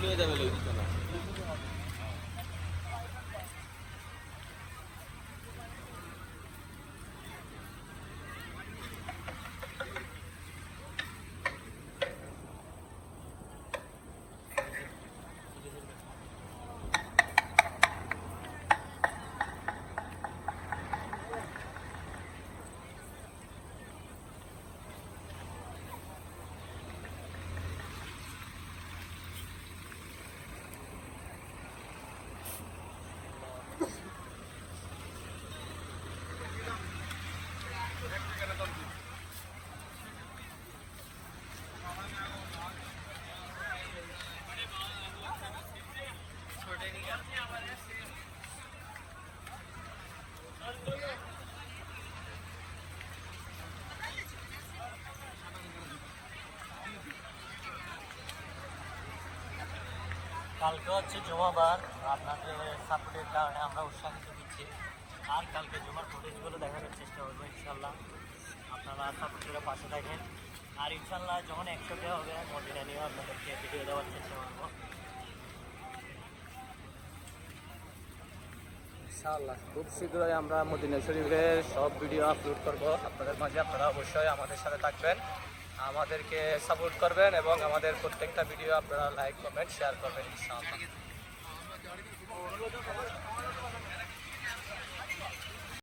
নিয়ে যাবে না। কালকে হচ্ছে জুমাবার, আপনাদের সাপোর্টের কারণে আমরা উৎসাহিত দিচ্ছি। আর কালকে জুমার ফুটেজগুলো দেখানোর চেষ্টা করবো ইনশাল্লাহ। আপনারা সাপোর্ট করে পাশে থাকেন। আর ইনশাল্লাহ যখন 100টা হবে মদিনা নিয়ে আপনাদেরকে ভিডিও দেওয়ার চেষ্টা করবো ইনশাআল্লাহ। খুব শীঘ্রই আমরা মদিনা শরীফের সব ভিডিও আপলোড করব আপনাদের মাঝে। আপনারা অবশ্যই আমাদের সাথে থাকবেন, আমাদেরকে সাপোর্ট করবেন এবং আমাদের প্রত্যেকটা ভিডিও আপনারা লাইক কমেন্ট শেয়ার করবেন ইনশাআল্লাহ।